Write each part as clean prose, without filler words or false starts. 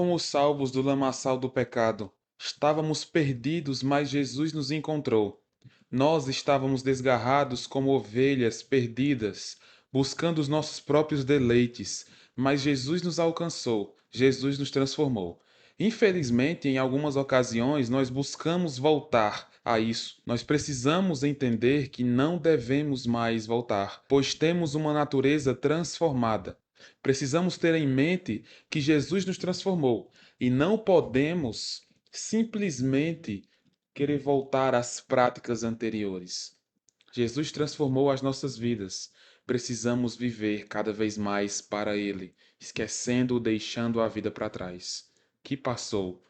Fomos salvos do lamaçal do pecado. Estávamos perdidos, mas Jesus nos encontrou. Nós estávamos desgarrados como ovelhas perdidas, buscando os nossos próprios deleites, mas Jesus nos alcançou, Jesus nos transformou. Infelizmente, em algumas ocasiões, nós buscamos voltar a isso. Nós precisamos entender que não devemos mais voltar, pois temos uma natureza transformada. Precisamos ter em mente que Jesus nos transformou e não podemos simplesmente querer voltar às práticas anteriores. Jesus transformou as nossas vidas. Precisamos viver cada vez mais para Ele, esquecendo ou deixando a vida para trás, que passou,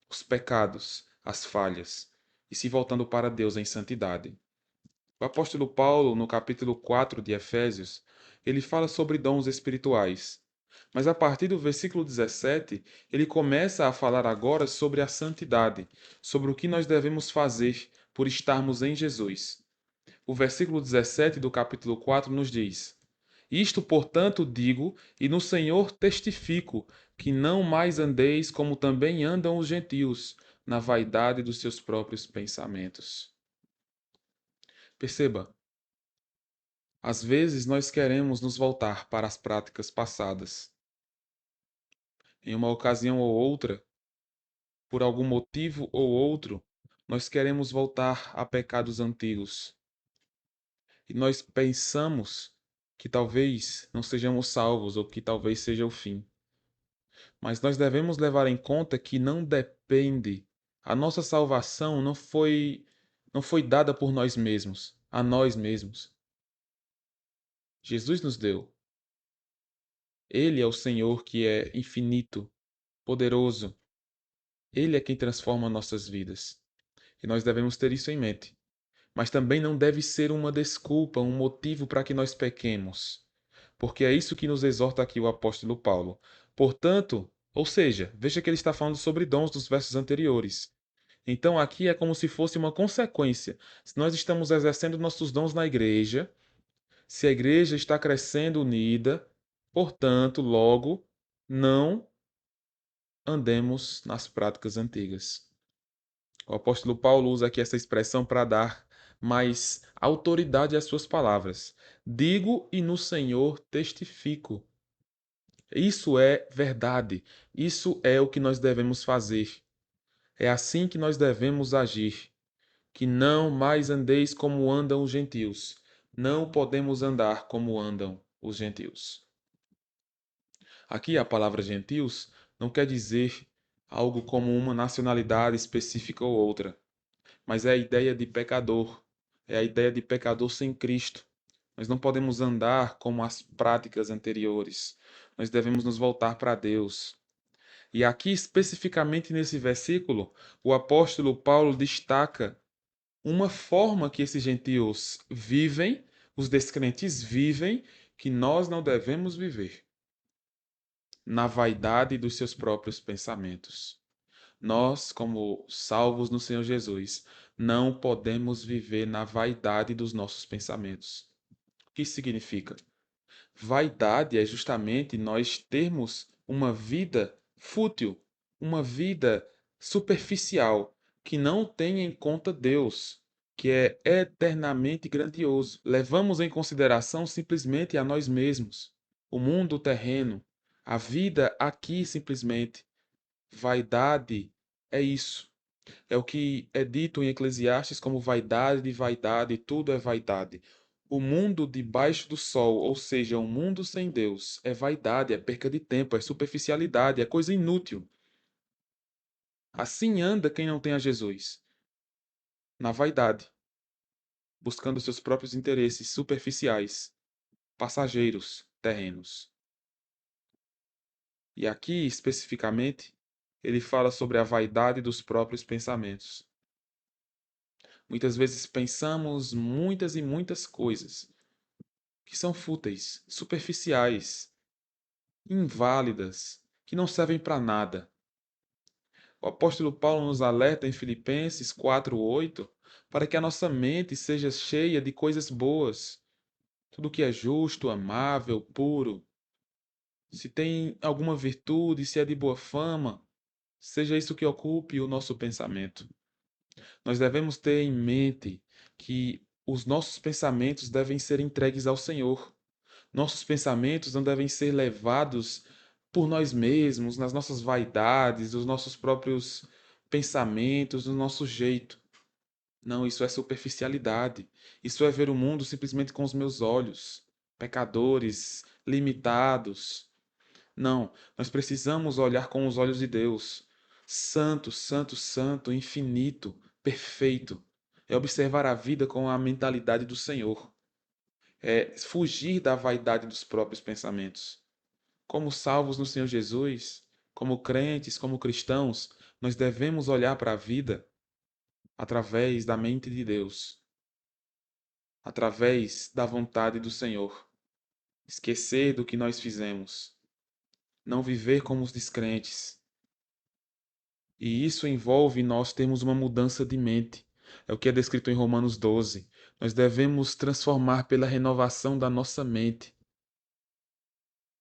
os pecados, as falhas, e se voltando para Deus em santidade. O apóstolo Paulo, no capítulo 4 de Efésios, ele fala sobre dons espirituais. Mas a partir do versículo 17, ele começa a falar agora sobre a santidade, sobre o que nós devemos fazer por estarmos em Jesus. O versículo 17 do capítulo 4 nos diz: Isto, portanto, digo, e no Senhor testifico, que não mais andeis como também andam os gentios, na vaidade dos seus próprios pensamentos. Perceba, às vezes nós queremos nos voltar para as práticas passadas. Em uma ocasião ou outra, por algum motivo ou outro, nós queremos voltar a pecados antigos. E nós pensamos que talvez não sejamos salvos ou que talvez seja o fim. Mas nós devemos levar em conta que não depende, a nossa salvação não foi dada por nós mesmos, a nós mesmos. Jesus nos deu. Ele é o Senhor que é infinito, poderoso. Ele é quem transforma nossas vidas. E nós devemos ter isso em mente. Mas também não deve ser uma desculpa, um motivo para que nós pequemos. Porque é isso que nos exorta aqui o apóstolo Paulo. Portanto, ou seja, veja que ele está falando sobre dons dos versos anteriores. Então aqui é como se fosse uma consequência. Se nós estamos exercendo nossos dons na igreja, se a igreja está crescendo unida, portanto, logo, não andemos nas práticas antigas. O apóstolo Paulo usa aqui essa expressão para dar mais autoridade às suas palavras. Digo e no Senhor testifico. Isso é verdade. Isso é o que nós devemos fazer. É assim que nós devemos agir. Que não mais andeis como andam os gentios. Não podemos andar como andam os gentios. Aqui a palavra gentios não quer dizer algo como uma nacionalidade específica ou outra, mas é a ideia de pecador, é a ideia de pecador sem Cristo. Nós não podemos andar como as práticas anteriores. Nós devemos nos voltar para Deus. E aqui, especificamente nesse versículo, o apóstolo Paulo destaca uma forma que esses gentios vivem, os descrentes vivem, que nós não devemos viver na vaidade dos seus próprios pensamentos. Nós, como salvos no Senhor Jesus, não podemos viver na vaidade dos nossos pensamentos. O que significa? Vaidade é justamente nós termos uma vida fútil, uma vida superficial, que não tem em conta Deus, que é eternamente grandioso. Levamos em consideração simplesmente a nós mesmos, o mundo terreno, a vida aqui simplesmente. Vaidade é isso. É o que é dito em Eclesiastes como vaidade de vaidade, tudo é vaidade. O mundo debaixo do sol, ou seja, um mundo sem Deus, é vaidade, é perca de tempo, é superficialidade, é coisa inútil. Assim anda quem não tem a Jesus, na vaidade, buscando seus próprios interesses superficiais, passageiros, terrenos. E aqui, especificamente, ele fala sobre a vaidade dos próprios pensamentos. Muitas vezes pensamos muitas e muitas coisas que são fúteis, superficiais, inválidas, que não servem para nada. O apóstolo Paulo nos alerta em Filipenses 4:8 para que a nossa mente seja cheia de coisas boas, tudo que é justo, amável, puro. se tem alguma virtude, se é de boa fama, seja isso que ocupe o nosso pensamento. Nós devemos ter em mente que os nossos pensamentos devem ser entregues ao Senhor. Nossos pensamentos não devem ser levados por nós mesmos, nas nossas vaidades, os nossos próprios pensamentos, no nosso jeito. Não, isso é superficialidade. Isso é ver o mundo simplesmente com os meus olhos, pecadores, limitados. Não, nós precisamos olhar com os olhos de Deus. Santo, santo, santo, infinito, perfeito. É observar a vida com a mentalidade do Senhor. É fugir da vaidade dos próprios pensamentos. Como salvos no Senhor Jesus, como crentes, como cristãos, nós devemos olhar para a vida através da mente de Deus, através da vontade do Senhor. Esquecer do que nós fizemos, não viver como os descrentes. E isso envolve nós termos uma mudança de mente. É o que é descrito em Romanos 12. Nós devemos transformar pela renovação da nossa mente.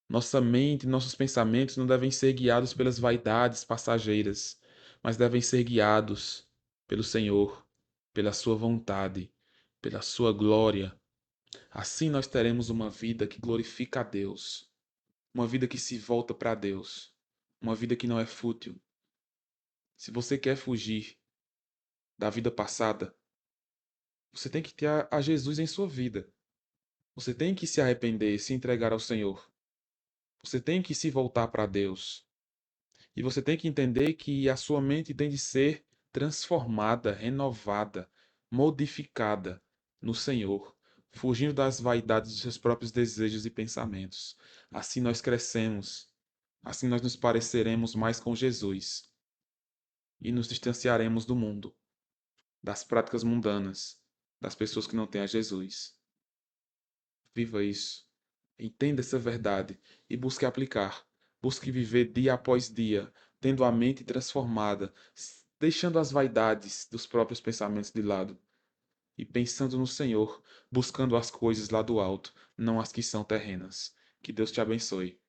Nossa mente, nossos pensamentos não devem ser guiados pelas vaidades passageiras, mas devem ser guiados pelo Senhor, pela Sua vontade, pela Sua glória. Assim nós teremos uma vida que glorifica a Deus, uma vida que se volta para Deus, uma vida que não é fútil. Se você quer fugir da vida passada, você tem que ter a Jesus em sua vida. Você tem que se arrepender, se entregar ao Senhor. Você tem que se voltar para Deus. E você tem que entender que a sua mente tem de ser transformada, renovada, modificada no Senhor, fugindo das vaidades dos seus próprios desejos e pensamentos. Assim nós crescemos, assim nós nos pareceremos mais com Jesus e nos distanciaremos do mundo, das práticas mundanas, das pessoas que não têm a Jesus. Viva isso. Entenda essa verdade e busque aplicar. Busque viver dia após dia, tendo a mente transformada, deixando as vaidades dos próprios pensamentos de lado e pensando no Senhor, buscando as coisas lá do alto, não as que são terrenas. Que Deus te abençoe.